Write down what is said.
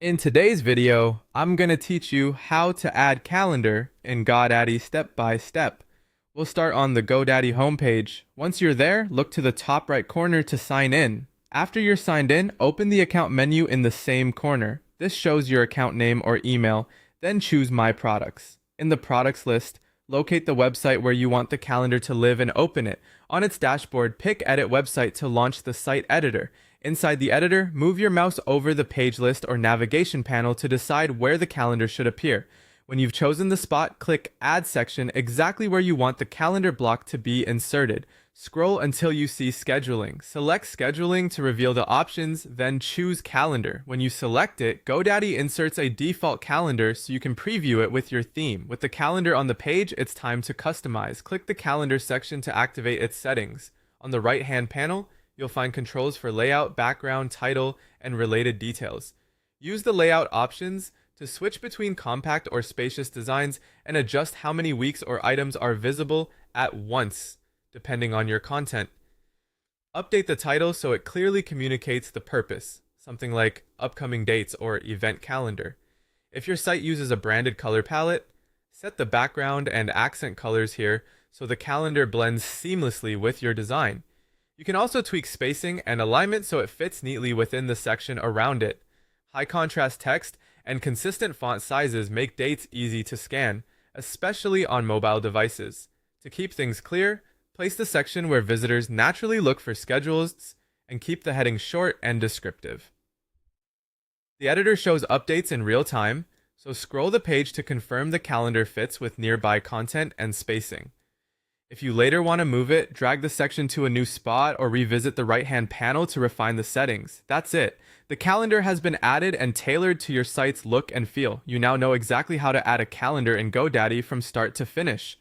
In today's video, I'm going to teach you how to add calendar in Godaddy step by step. We'll start on the Godaddy homepage. Once you're there, look to the top right corner to sign in. After you're signed in, open the account menu in the same corner. This shows your account name or email, then choose My Products. In the products list, locate the website where you want the calendar to live and open it. On its dashboard, pick Edit Website to launch the site editor. Inside the editor, move your mouse over the page list or navigation panel to decide where the calendar should appear. When you've chosen the spot, click Add Section exactly where you want the calendar block to be inserted. Scroll until you see Scheduling. Select Scheduling to reveal the options, then choose Calendar. When you select it, GoDaddy inserts a default calendar so you can preview it with your theme. With the calendar on the page, it's time to customize. Click the Calendar section to activate its settings. On the right-hand panel, you'll find controls for layout, background, title, and related details. Use the layout options to switch between compact or spacious designs and adjust how many weeks or items are visible at once, depending on your content. Update the title so it clearly communicates the purpose, something like upcoming dates or event calendar. If your site uses a branded color palette, set the background and accent colors here so the calendar blends seamlessly with your design. You can also tweak spacing and alignment so it fits neatly within the section around it. High contrast text and consistent font sizes make dates easy to scan, especially on mobile devices. To keep things clear, place the section where visitors naturally look for schedules and keep the heading short and descriptive. The editor shows updates in real time, so scroll the page to confirm the calendar fits with nearby content and spacing. If you later want to move it, drag the section to a new spot or revisit the right-hand panel to refine the settings. That's it. The calendar has been added and tailored to your site's look and feel. You now know exactly how to add a calendar in GoDaddy from start to finish.